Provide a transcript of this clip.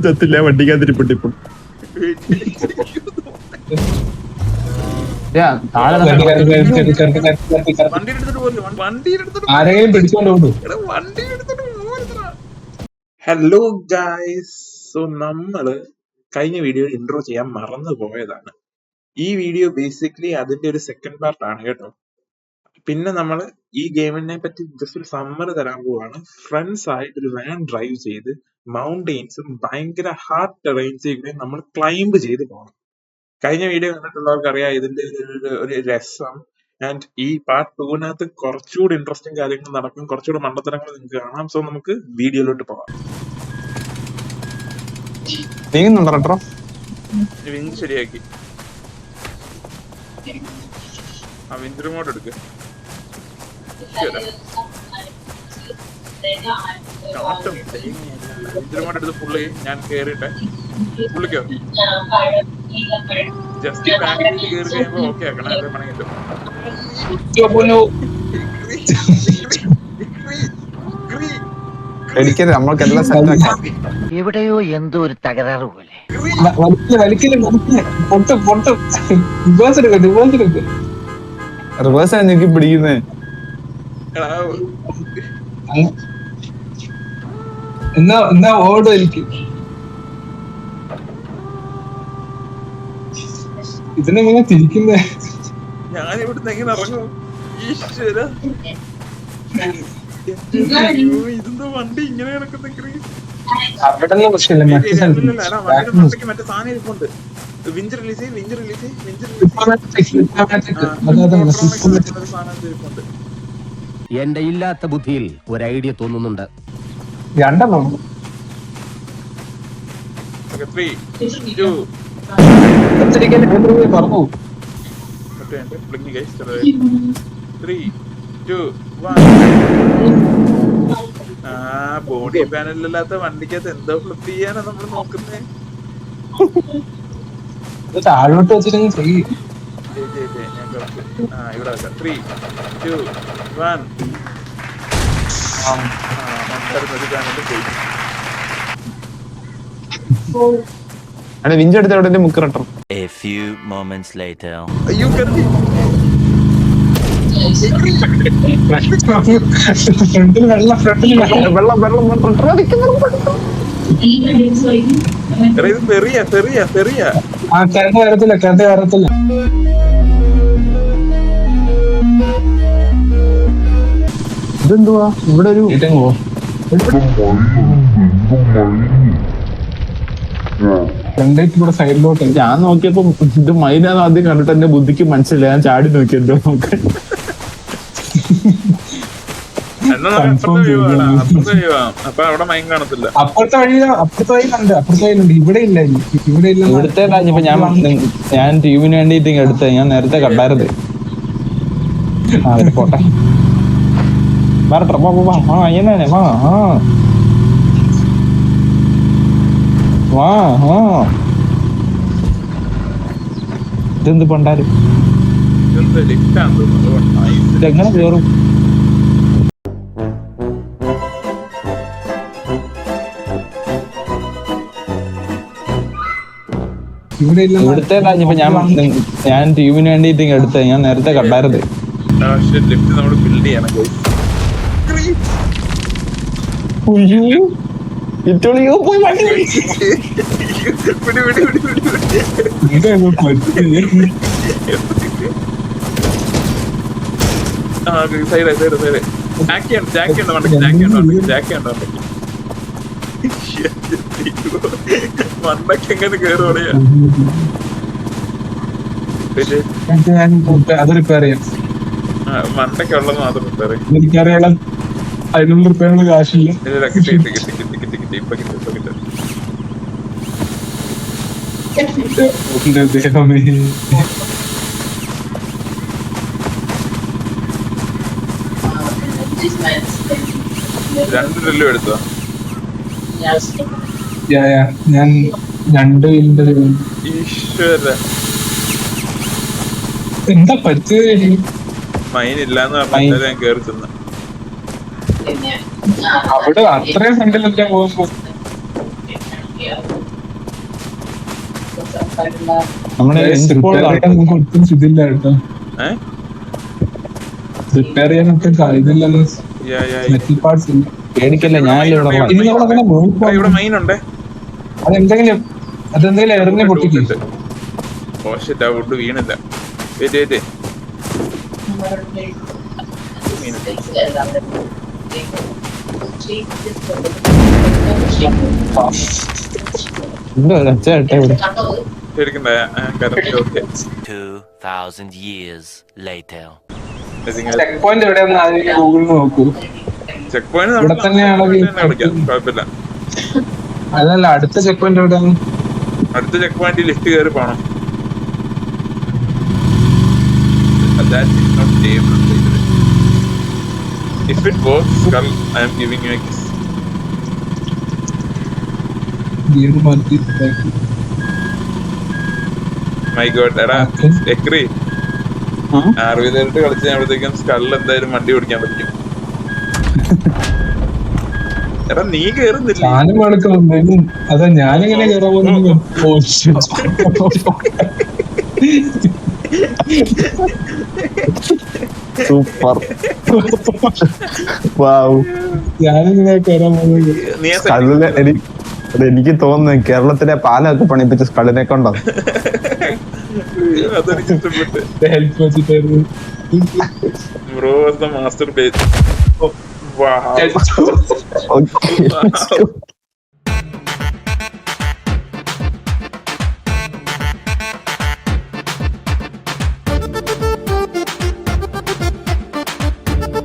ചത്തില്ല, വണ്ടിക്കാതിരിപ്പുണ്ട് ഇപ്പം. ആരെങ്കിലും പിടിച്ചോണ്ട് പോകും. ഹലോ ഗായ്സ്, സോ നമ്മള് കഴിഞ്ഞ വീഡിയോയിൽ ഇൻട്രോ ചെയ്യാൻ മറന്നു പോയതാണ്. ഈ വീഡിയോ ബേസിക്കലി അതിന്റെ ഒരു സെക്കൻഡ് പാർട്ട് ആണ് കേട്ടോ. പിന്നെ നമ്മൾ ഈ ഗെയിമിനെ പറ്റി ജസ്റ്റ് ഒരു സമ്മറി തരാൻ പോവാണ്. ഫ്രണ്ട്സ് ആയിട്ട് ഒരു വാൻ ഡ്രൈവ് ചെയ്ത് മൗണ്ടെയിൻസും ഭയങ്കര ഹാർഡ് ടെറൈൻസും നമ്മൾ ക്ലൈംബ് ചെയ്ത് പോകണം. കഴിഞ്ഞ വീഡിയോ കണ്ടിട്ടുള്ളവർക്ക് അറിയാം ഇതിന്റെ ഒരു രസം. ആൻഡ് ഈ പാർട്ട് 2-നകത്ത് കുറച്ചുകൂടി ഇൻട്രസ്റ്റിംഗ് കാര്യങ്ങൾ നടക്കും, കുറച്ചുകൂടി മണ്ടത്തരങ്ങൾ നിങ്ങൾക്ക് കാണാം. സോ നമുക്ക് വീഡിയോയിലോട്ട് പോവാം. വിഞ്ച് ശരിയാക്കി, ആ വിഞ്ച് റിമോട്ട് എടുക്ക്. വിഞ്ച് റിമോട്ട് എടുത്ത് പുള്ളി ഞാൻ കേറിട്ടെ പുള്ളിക്കോ ജസ്റ്റ് ബാങ്കിൽ കയറി കഴിയുമ്പോ ഓക്കെ ആക്കണം. അല്ലേ പണി കിട്ടും. എവിടെയോ എന്തോ ഒരു തകരാറ് പോലെ. റിവേഴ്സ് ആണ് എനിക്ക് പിടിക്കുന്നത്. എന്നാ ഓടും എനിക്ക്. ഇതിനെങ്ങനെ തിരിക്കുന്നേ? ഞാൻ ഇവിടുന്ന് എങ്ങനെ ഇറങ്ങും? ഈശ്വര, ഇതെന്തോ വണ്ടി ഇങ്ങനെ കിടക്കുന്ന. അവിടെ പ്രശ്നമില്ല, മറ്റേ സാധനം ഇരിപ്പുണ്ട്. വിഞ്ച് റിലീസ് ഇരിപ്പുണ്ട്. എന്റെ ഇല്ലാത്ത ബുദ്ധിയിൽ ഒരു ഐഡിയ തോന്നുന്നുണ്ട്. രണ്ടെണ്ണം പറഞ്ഞു. ബോഡി പാനലില്ലാത്ത വണ്ടിക്കകത്ത് എന്തോ ഫ്ലിപ്പ് ചെയ്യാനാ നമ്മൾ നോക്കുന്നേ. താഴോട്ട് വെച്ചിട്ട് ചെയ്യും. ഇവിടെ 3, 2, 1. വിഞ്ചെടുത്ത് എവിടെ മുക്കറട്ടോ. A few moments later. അയ്യോ കരുതി ഫ്രണ്ടിൽ വെള്ളം കരണ്ട് വരത്തില്ല. ഇതെന്തുവാ ഇവിടെ ഒരു കൂടെ സൈഡിലോട്ട്. ഞാൻ നോക്കിയപ്പോ ഇത് മൈനാന്ന് ആദ്യം കണ്ടിട്ട് എന്റെ ബുദ്ധിക്ക് മനസ്സിലായി. ഞാൻ ചാടി നോക്കിയല്ലോ നോക്കാൻ. അപ്പൊ അവിടെ മൈൻ കാണത്തില്ല. അപ്പുറത്തെ വഴി കണ്ട്, അപ്പുറത്തെ വഴിയിലുണ്ട്. ഇവിടെ ഇല്ല. ഇവിടുത്തെ ഞാൻ ടീമിന് വേണ്ടിട്ട് എടുത്ത ഞാൻ നേരത്തെ കണ്ടായിരുന്നു. പോട്ടെ ഇതെന്ത് പണ്ടാരും ഇതെങ്ങനെ കേറും? ഇവിടുത്തെ ഞാൻ ടീമിന് വേണ്ടിട്ട് എടുത്ത ഞാൻ നേരത്തെ കണ്ടായിരുന്നു. മണ്ടക്കെങ്ങനെ കേറുവാ? അത് റിപ്പയർ ചെയ്യാം. മണ്ടക്കുള്ളത് മാത്രം റിപ്പയർ ചെയ്യാം. എനിക്കറിയാം, അതിനുള്ള റിപ്പയറിനുള്ള കാശില്ല. രണ്ട് ഡ്രില്ലും എടുത്തോ? ഞാൻ 2 ഈശ്വര, എന്താ പറ്റിയത്? മൈനില്ലാന്ന് പറഞ്ഞാൽ ഞാൻ കേറി ചെന്ന് അവിടെ അത്രയും ഫ്രണ്ടിലൊക്കെ പോകുമ്പോ നമ്മുടെ റിപ്പയർ ചെയ്യാൻ നമുക്ക് ഒട്ടും ഇതില്ല കേട്ടോ. റിപ്പയർ ചെയ്യാൻ ഒട്ടും ഇതില്ലല്ലോ. മെറ്റൽ പാർട്സ് ഇല്ല. പേടിക്കല്ലേ, ഞാനല്ലേ ഇവിടെ ഉള്ളത്. ഇനി നമ്മളങ്ങനെ ഇവിടെ മൈൻ ഉണ്ടേ. അതെന്തെങ്കിലും എറിഞ്ഞ് പൊട്ടിക്കില്ല. ഓ വുഡ് വീണില്ല. വെയിറ്റ് എന്തോ രക്ഷട്ടെ ഇവിടെ. പേടിക്കണ്ട. Correct okay. 2000 years later. Check point എവിടെയാന്ന് ആദ്യം ഗൂഗിളിൽ നോക്കൂ. ചെക്ക് പോയിന്റ് ഇവിടെ തന്നെയാണോ കളിക്കാം, കുഴപ്പമില്ല. അതല്ല, അടുത്ത ചെക്ക് പോയിന്റ് എവിടെയാണ്? അടുത്ത ചെക്ക് പോയിന്റ് ലിഫ്റ്റ് കയറി പോണം. If it works, Skull, I am giving you a kiss. Gear മാറ്റി. My God, എടാ Okay. എക്രി ആ? 60 കളിച്ച് കഴിയുമ്പോഴത്തേക്കും സ്കള്ളിൽ എന്തായാലും വണ്ടി ഓടിക്കാൻ പറ്റും. എടാ നീ കേറുന്നില്ല. ഞാനും എടുക്കുന്നു. അതാ ഞാനിങ്ങനെ കയറാൻ പോകുന്നു. സൂപ്പർ. വാവ്. ഞാനിങ്ങനെ കയറാൻ പോകുന്നു. നീ ആ സ്കള്ളിലെ എനിക്ക് തോന്നുന്നു കേരളത്തിലെ പാലൊക്കെ പണിപ്പിച്ച സ്കള്ളിനെ കൊണ്ടോ. അതെനിക്ക് ഇഷ്ടപ്പെട്ട്. ഹെൽപ്പ് വെച്ചിട്ടായിരുന്നു. Bro was the master base. Wow. Okay.